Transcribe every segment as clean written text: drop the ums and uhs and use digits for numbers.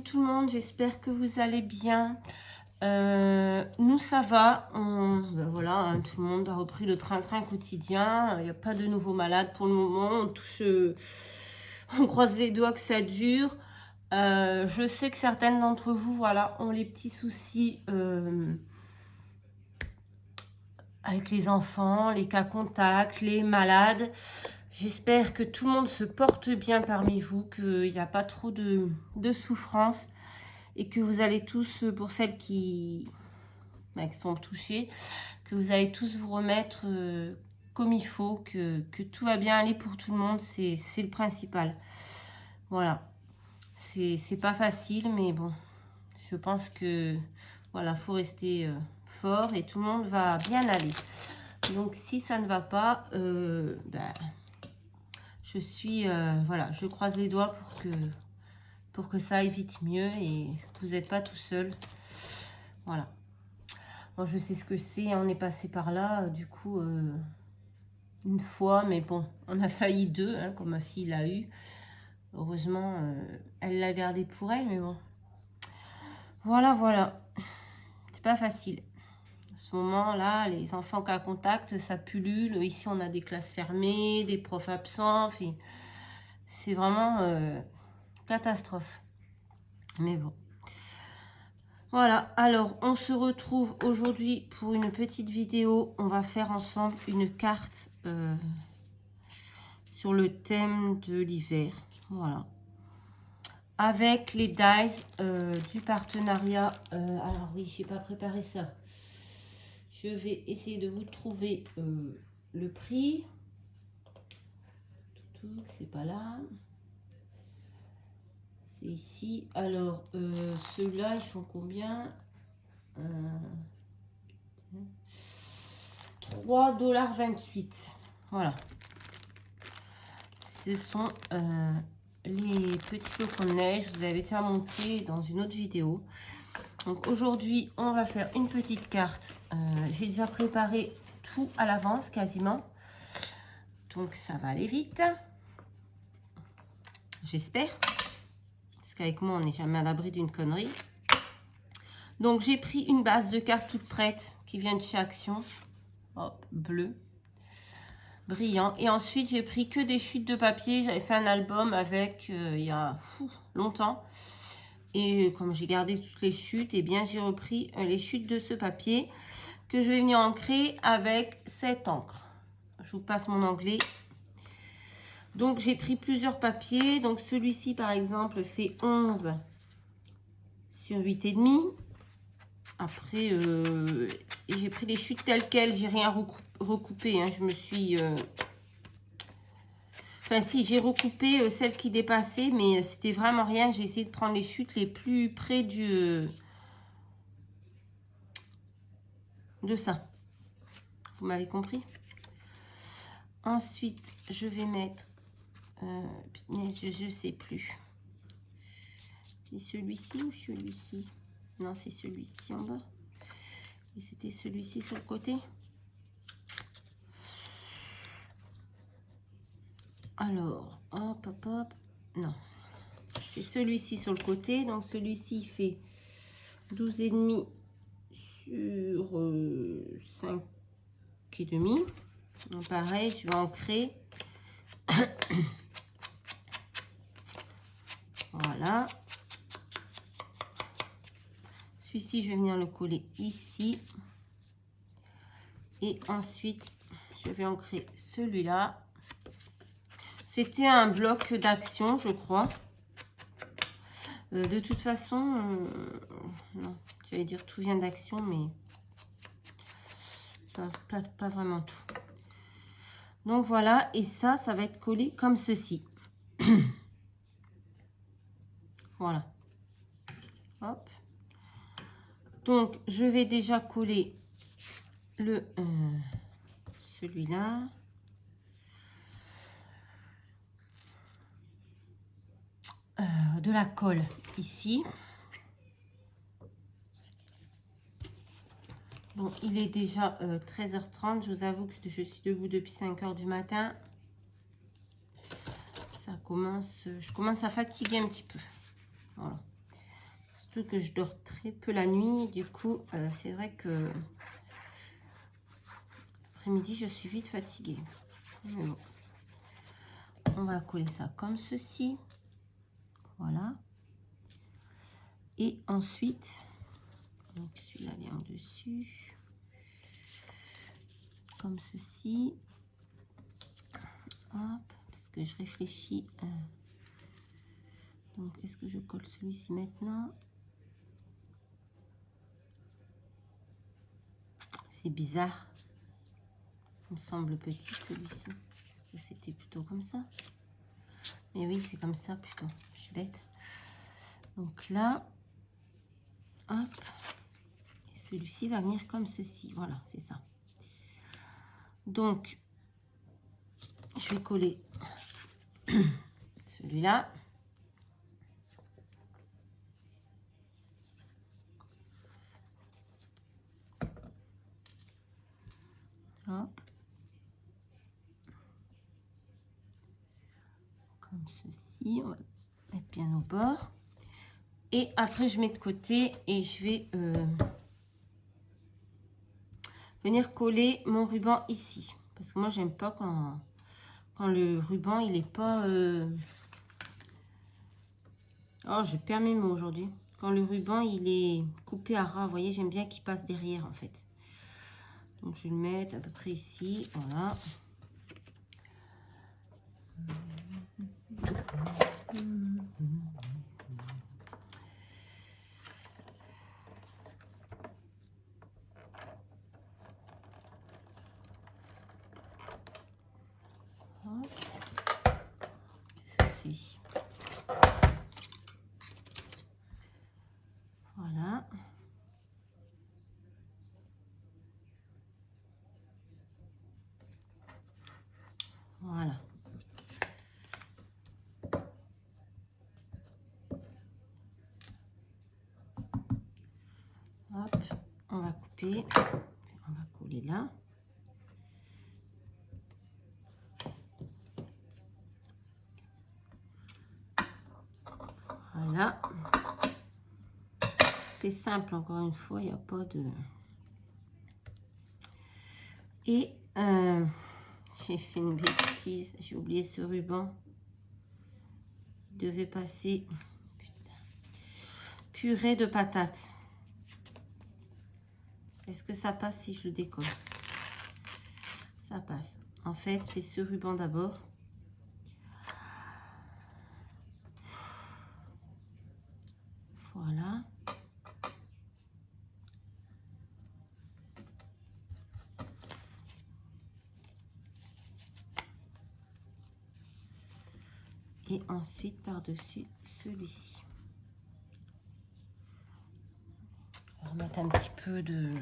vous tout le monde, j'espère que vous allez bien. Nous ça va, voilà, hein, tout le monde a repris le train-train quotidien, il n'y a pas de nouveaux malades pour le moment, on croise les doigts que ça dure. Je sais que certaines d'entre vous, voilà, ont les petits soucis avec les enfants, les cas contacts, les malades. J'espère que tout le monde se porte bien parmi vous, qu'il n'y a pas trop de souffrance et que vous allez tous, pour celles qui sont touchées, que vous allez tous vous remettre comme il faut, que tout va bien aller pour tout le monde, c'est le principal. Voilà, c'est pas facile, mais bon, je pense que voilà, faut rester fort et tout le monde va bien aller. Donc si ça ne va pas, je suis voilà, je croise les doigts pour que ça aille vite mieux et que vous n'êtes pas tout seul. Voilà. Moi je sais ce que c'est, on est passé par là, du coup une fois, mais bon, on a failli deux, hein, comme ma fille l'a eu. Heureusement, elle l'a gardé pour elle, mais bon. Voilà, voilà. C'est pas facile. À ce moment-là, les enfants cas contact, ça pullule. Ici, on a des classes fermées, des profs absents. Enfin, c'est vraiment catastrophe. Mais bon. Voilà, alors on se retrouve aujourd'hui pour une petite vidéo. On va faire ensemble une carte sur le thème de l'hiver. Voilà. Avec les dies du partenariat. Alors oui, j'ai pas préparé ça. Je vais essayer de vous trouver le prix. C'est pas là. C'est ici. Alors, ceux-là, ils font combien 3,28 $. Voilà. Ce sont les petits flocons de neige. Je vous avais déjà montré dans une autre vidéo. Donc aujourd'hui, on va faire une petite carte. J'ai déjà préparé tout à l'avance quasiment. Donc ça va aller vite. J'espère. Parce qu'avec moi, on n'est jamais à l'abri d'une connerie. Donc j'ai pris une base de cartes toute prête qui vient de chez Action. Hop, bleu. Brillant. Et ensuite, j'ai pris que des chutes de papier. J'avais fait un album avec il y a longtemps. Et comme j'ai gardé toutes les chutes, et bien j'ai repris les chutes de ce papier que je vais venir ancrer avec cette encre. Je vous passe mon anglais. Donc j'ai pris plusieurs papiers. Donc celui-ci par exemple fait 11 sur 8,5. Après j'ai pris les chutes telles quelles. J'ai rien recoupé. Hein. Je me suis... Enfin, si, j'ai recoupé celles qui dépassaient, mais c'était vraiment rien. J'ai essayé de prendre les chutes les plus près de ça. Vous m'avez compris? Ensuite, je vais mettre... je ne sais plus. C'est celui-ci ou celui-ci? Non, c'est celui-ci en bas. Et c'était celui-ci sur le côté. Alors, hop, hop, hop. Non. C'est celui-ci sur le côté. Donc, celui-ci fait 12,5 sur 5,5. Donc, pareil, je vais ancrer. Voilà. Celui-ci, je vais venir le coller ici. Et ensuite, je vais ancrer celui-là. C'était un bloc d'action, je crois. De toute façon, non, j'allais dire tout vient d'action, mais pas vraiment tout. Donc voilà, et ça va être collé comme ceci. Voilà. Hop. Donc, je vais déjà coller celui-là. De la colle ici. Bon, il est déjà 13h30. Je vous avoue que je suis debout depuis 5h du matin. Ça commence, je commence à fatiguer un petit peu. Voilà. Surtout que je dors très peu la nuit. Du coup, c'est vrai que l'après-midi, je suis vite fatiguée. Mais bon. On va coller ça comme ceci. Voilà. Et ensuite, donc celui-là vient en dessus. Comme ceci. Hop, parce que je réfléchis. Donc, est-ce que je colle celui-ci maintenant? C'est bizarre. Il me semble petit celui-ci. Est-ce que c'était plutôt comme ça? Mais oui, c'est comme ça plutôt. Je suis bête. Donc là, hop. Et celui-ci va venir comme ceci. Voilà, c'est ça. Donc, je vais coller celui-là. Hop. Comme ceci. On va mettre bien au bord. Et après, je mets de côté et je vais venir coller mon ruban ici. Parce que moi, j'aime pas quand le ruban, il est pas... Oh, je perds mes mots aujourd'hui. Quand le ruban, il est coupé à ras, vous voyez, j'aime bien qu'il passe derrière, en fait. Donc, je vais le mettre à peu près ici. Voilà. Ceci. Voilà. Voilà. Hop, on va couper. On va coller là. Voilà. C'est simple, encore une fois, il n'y a pas de... Et j'ai fait une bêtise, j'ai oublié ce ruban. Il devait passer... Putain. Purée de patates. Est-ce que ça passe si je le décolle? Ça passe. En fait, c'est ce ruban d'abord. Voilà. Et ensuite, par-dessus, celui-ci. On va remettre un petit peu de...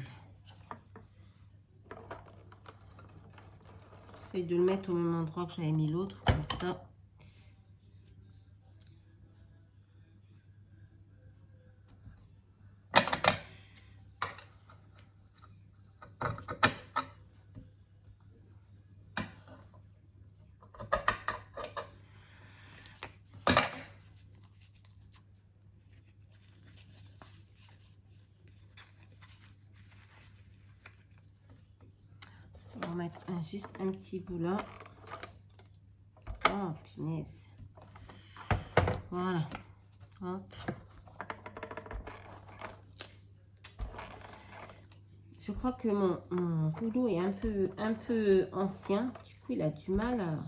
J'essaie de le mettre au même endroit que j'avais mis l'autre, comme ça. On va mettre juste un petit bout là. Oh, punaise. Voilà. Hop. Je crois que mon rouleau est un peu ancien. Du coup, il a du mal à...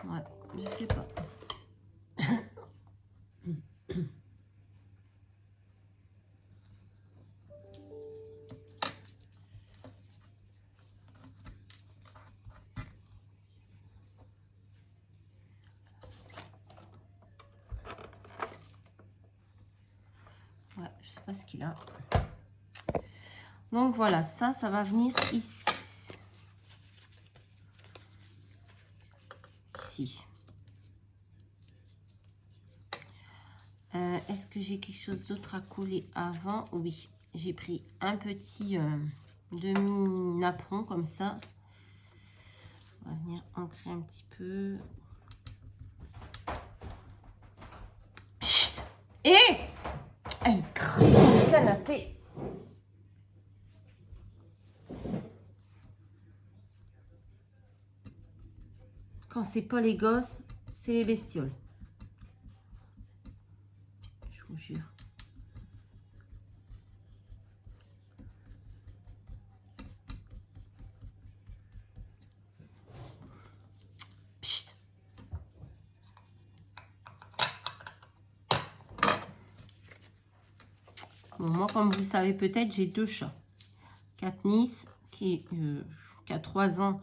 Ouais, je sais pas. Ouais, je sais pas ce qu'il a. Donc voilà, ça va venir ici. Ici. Est-ce que j'ai quelque chose d'autre à coller avant? Oui, j'ai pris un petit demi-napperon comme ça. On va venir ancrer un petit peu. Pchit, Et elle crée le canapé. Quand c'est pas les gosses, c'est les bestioles. Je vous jure. Pchit. Bon, moi, comme vous le savez peut-être, j'ai 2 chats. Katniss, qui a 3 ans.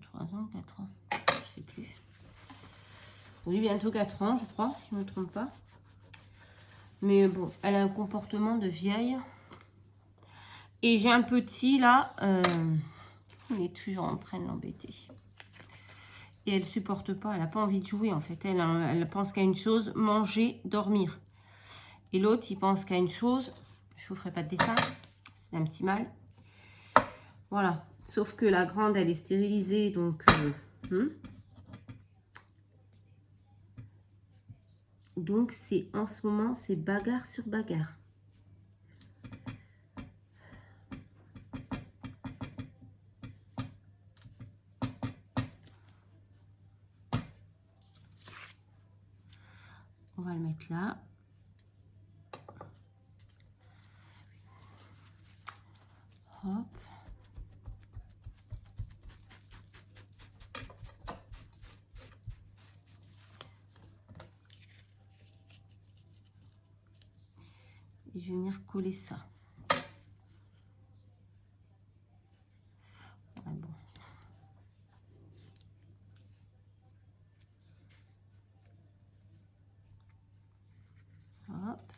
3 ans, 4 ans, je sais plus. Oui, bientôt 4 ans, je crois, si je ne me trompe pas. Mais bon, elle a un comportement de vieille. Et j'ai un petit, là, il est toujours en train de l'embêter. Et elle supporte pas, elle n'a pas envie de jouer, en fait. Elle pense qu'à une chose, manger, dormir. Et l'autre, il pense qu'à une chose, je vous ferai pas de dessin, c'est un petit mal. Voilà, sauf que la grande, elle est stérilisée, donc... Donc, c'est en ce moment, c'est bagarre sur bagarre. On va le mettre là. Hop. Et je vais venir coller ça. Ouais, bon. Hop.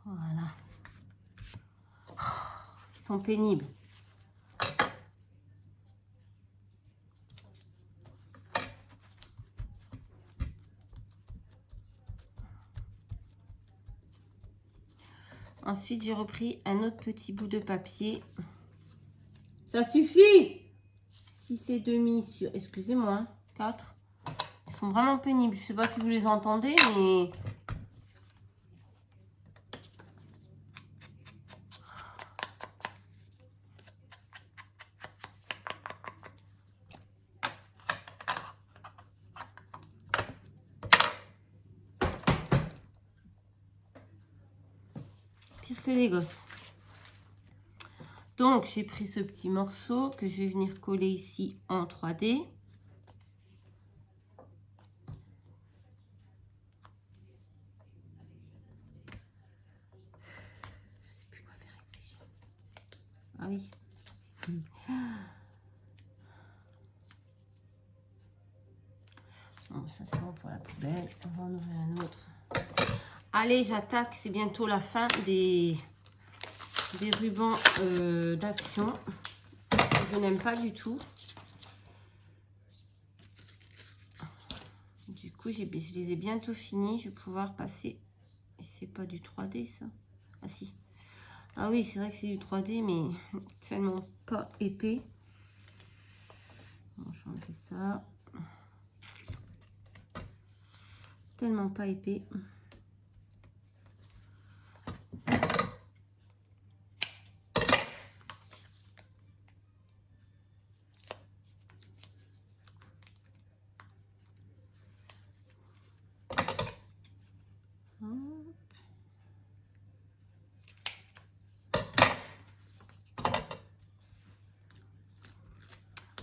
Voilà. Oh, ils sont pénibles. Ensuite, j'ai repris un autre petit bout de papier. Ça suffit! 6 et demi sur... Excusez-moi, 4. Ils sont vraiment pénibles. Je ne sais pas si vous les entendez, mais... Pire que les gosses. Donc, j'ai pris ce petit morceau que je vais venir coller ici en 3D. Je sais plus quoi faire avec ces chiens. Ah oui. Bon, ça c'est bon pour la poubelle. On va en ouvrir un autre. Allez, j'attaque. C'est bientôt la fin des rubans d'action. Je n'aime pas du tout. Du coup, je les ai bientôt finis. Je vais pouvoir passer. C'est pas du 3D ça? Ah si. Ah oui, c'est vrai que c'est du 3D, mais tellement pas épais. Bon, je vais enlever ça. Tellement pas épais.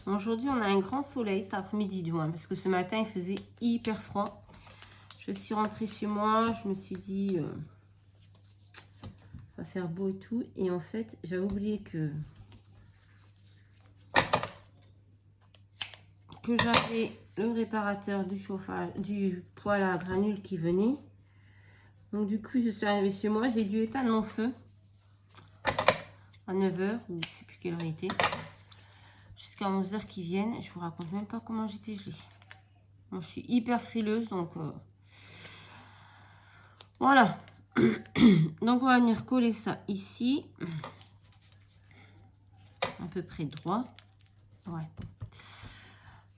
Aujourd'hui, on a un grand soleil cet après-midi du moins, parce que ce matin, il faisait hyper froid. Je suis rentrée chez moi, je me suis dit, va faire beau et tout. Et en fait, j'avais oublié que j'avais le réparateur du chauffage, du poêle à granules qui venait. Donc du coup, je suis arrivée chez moi, j'ai dû éteindre mon feu à 9 h, ou je ne sais plus quelle heure il était. Jusqu'à 11 h qui viennent. Je vous raconte même pas comment j'étais gelée. Bon, je suis hyper frileuse, donc voilà. Donc, on va venir coller ça ici. À peu près droit. Ouais.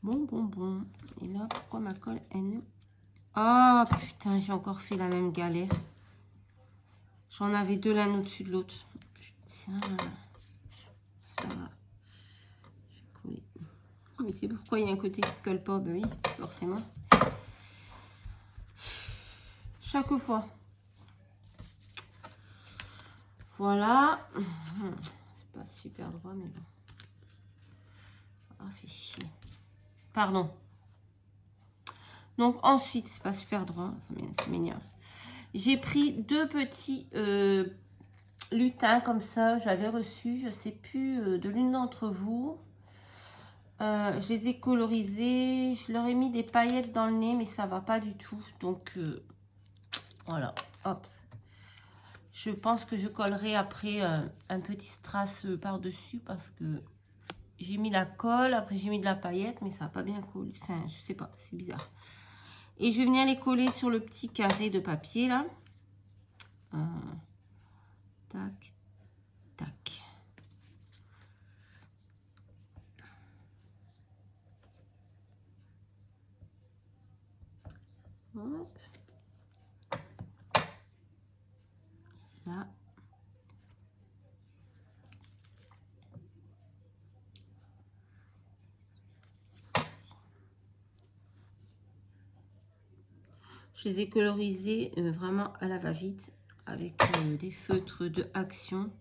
Bon. Et là, pourquoi ma colle, elle ne... Ah, putain, j'ai encore fait la même galère. J'en avais deux l'un au-dessus de l'autre. Putain. Ça va. Je vais coller. Mais c'est pourquoi il y a un côté qui ne colle pas. Ben oui, forcément. Chaque fois. Voilà. C'est pas super droit, mais bon. Ah, fait chier. Pardon. Donc ensuite, c'est pas super droit, ça m'énerve. J'ai pris deux petits lutins comme ça, j'avais reçu, je sais plus, de l'une d'entre vous. Je les ai colorisés, je leur ai mis des paillettes dans le nez, mais ça va pas du tout. Donc voilà, hop. Je pense que je collerai après un petit strass par-dessus parce que j'ai mis la colle, après j'ai mis de la paillette, mais ça n'a pas bien collé. Je sais pas, c'est bizarre. Et je vais venir les coller sur le petit carré de papier là. Tac, tac. Hop. Là. Je les ai colorisés vraiment à la va-vite avec des feutres de Action.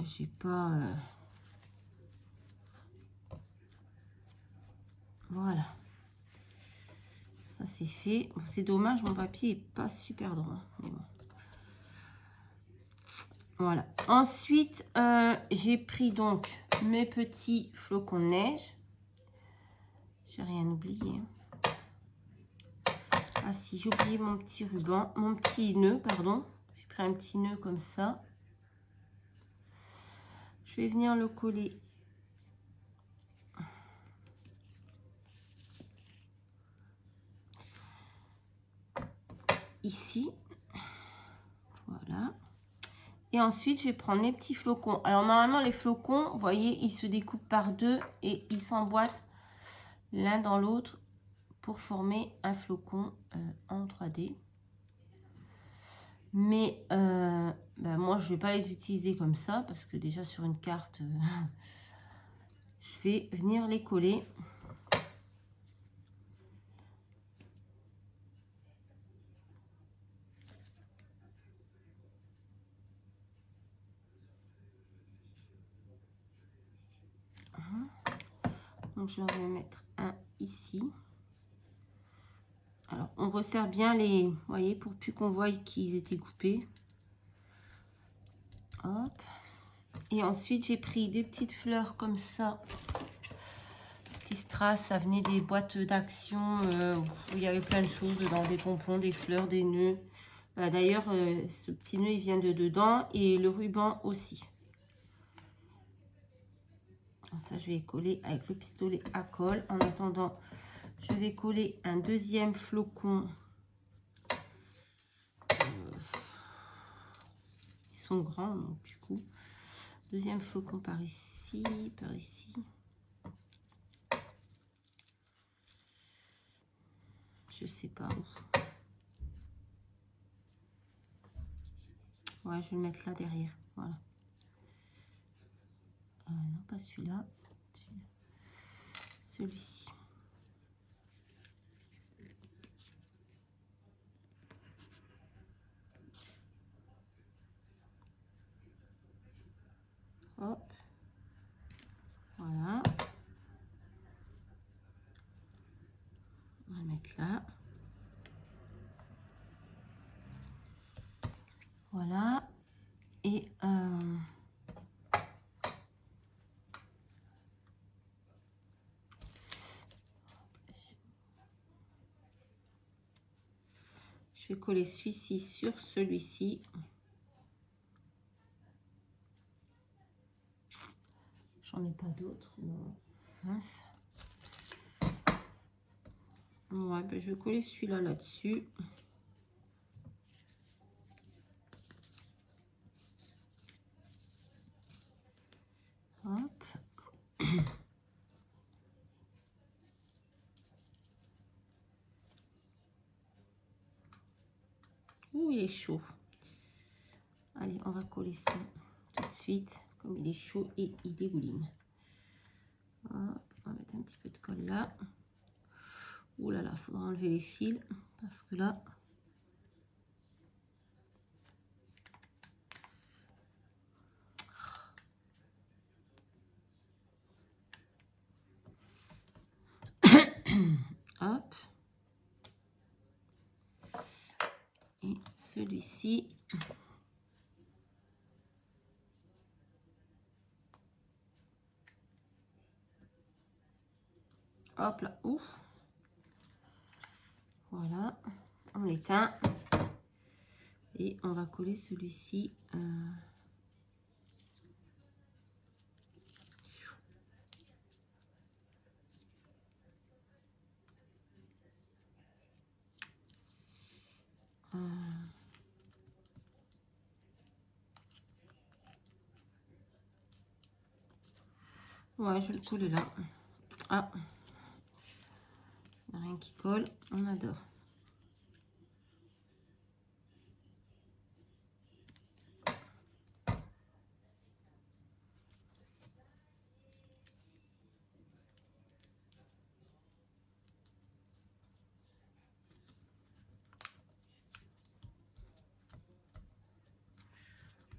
J'ai pas... Voilà. Ça c'est fait. Bon, c'est dommage, mon papier est pas super droit. Mais bon. Voilà. Ensuite, j'ai pris donc mes petits flocons de neige. J'ai rien oublié. Ah si, j'ai oublié mon petit ruban, mon petit nœud, pardon. J'ai pris un petit nœud comme ça. Je vais venir le coller ici. Voilà. Et ensuite, je vais prendre mes petits flocons. Alors, normalement, les flocons, vous voyez, ils se découpent par deux et ils s'emboîtent l'un dans l'autre pour former un flocon en 3D. Mais ben, moi, je ne vais pas les utiliser comme ça parce que déjà sur une carte, je vais venir les coller. Donc, je vais mettre un ici. Alors, on resserre bien les... Vous voyez, pour plus qu'on voie qu'ils étaient coupés. Hop. Et ensuite, j'ai pris des petites fleurs comme ça. Petits strass, ça venait des boîtes d'Action où il y avait plein de choses dedans. Des pompons, des fleurs, des nœuds. D'ailleurs, ce petit nœud, il vient de dedans. Et le ruban aussi. Ça, je vais coller avec le pistolet à colle. En attendant, je vais coller un deuxième flocon. Ils sont grands, donc du coup. Deuxième flocon par ici, par ici. Je sais pas où. Ouais, je vais le mettre là derrière. Voilà. Non, pas celui-là. Celui-ci. Hop. Voilà. On va le mettre là. Voilà. Et je vais coller celui-ci sur celui-ci. J'en ai pas d'autres. Mince. Ouais, ben je vais coller celui-là là-dessus. il est chaud. Allez, on va coller ça tout de suite. Comme il est chaud et il dégouline. Hop, on va mettre un petit peu de colle là. Ouh là là, il faudra enlever les fils. Parce que là... Hop. Et celui-ci. Hop là. Ouf. Voilà. On l'éteint. Et on va coller celui-ci. Ouais, je vais le coller là. Ah, il n'y a rien qui colle, on adore.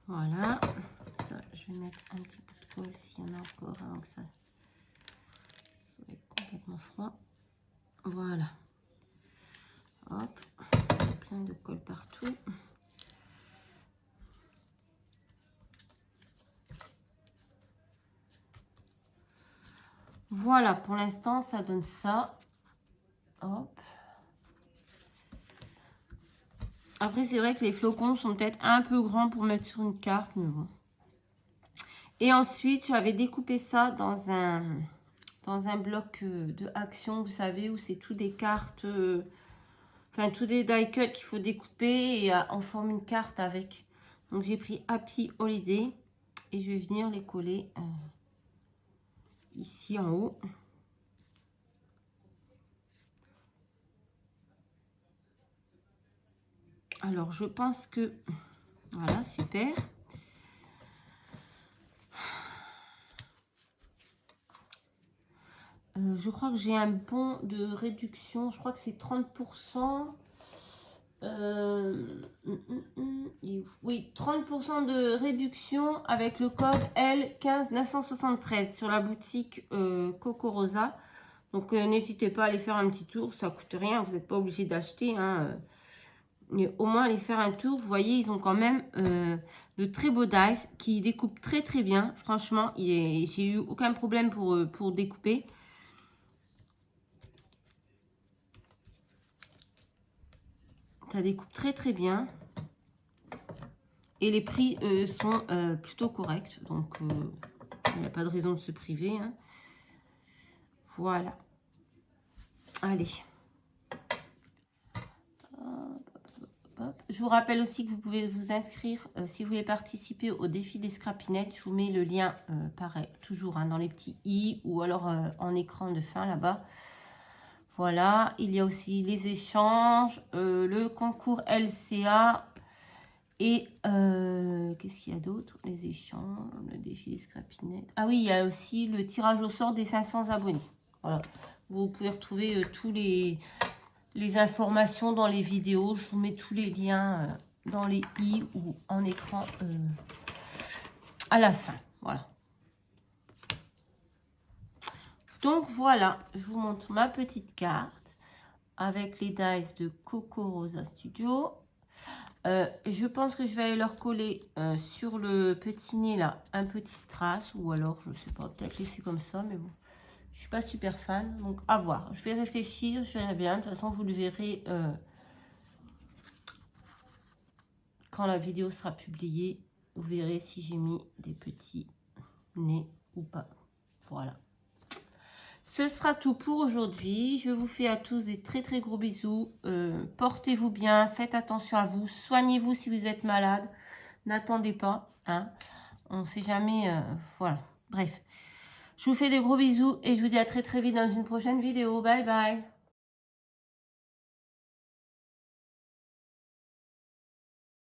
Voilà, ça, je vais mettre un petit peu de colle s'il y en a encore avant que ça soit complètement froid. Voilà. Hop, plein de colle partout. Voilà, pour l'instant, ça donne ça. Hop. Après, c'est vrai que les flocons sont peut-être un peu grands pour mettre sur une carte, mais bon. Et ensuite, j'avais découpé ça dans un bloc de action, vous savez, où c'est tout des cartes, enfin, tous des die cuts qu'il faut découper et on forme une carte avec. Donc, j'ai pris Happy Holiday et je vais venir les coller ici en haut. Alors, je pense que... Voilà, super. Je crois que j'ai un bon de réduction. Je crois que c'est 30%. Oui, 30% de réduction avec le code L15973 sur la boutique Coco Rosa. Donc, n'hésitez pas à aller faire un petit tour. Ça ne coûte rien. Vous n'êtes pas obligé d'acheter. Hein. Mais au moins, aller faire un tour. Vous voyez, ils ont quand même de très beaux dice qui découpent très, très bien. Franchement, j'ai eu aucun problème pour découper. Ça découpe très, très bien. Et les prix sont plutôt corrects. Donc, il n'y a pas de raison de se priver. Hein. Voilà. Allez. Je vous rappelle aussi que vous pouvez vous inscrire si vous voulez participer au défi des scrapinettes. Je vous mets le lien, pareil, toujours hein, dans les petits i ou alors en écran de fin là-bas. Voilà. Il y a aussi les échanges, le concours LCA et qu'est-ce qu'il y a d'autre? Les échanges, le défi des scrapinettes. Ah oui, il y a aussi le tirage au sort des 500 abonnés. Voilà. Vous pouvez retrouver tous les informations dans les vidéos. Je vous mets tous les liens dans les i ou en écran à la fin. Voilà. Donc voilà, je vous montre ma petite carte avec les dice de Coco Rosa Studio. Je pense que je vais aller leur coller sur le petit nez là un petit strass ou alors je sais pas, peut-être laisser comme ça, mais bon. Je suis pas super fan, donc à voir. Je vais réfléchir, je verrai bien. De toute façon, vous le verrez quand la vidéo sera publiée. Vous verrez si j'ai mis des petits nez ou pas. Voilà. Ce sera tout pour aujourd'hui. Je vous fais à tous des très très gros bisous. Portez-vous bien, faites attention à vous. Soignez-vous si vous êtes malade. N'attendez pas. Hein. On ne sait jamais. Voilà. Bref. Je vous fais des gros bisous et je vous dis à très très vite dans une prochaine vidéo. Bye bye.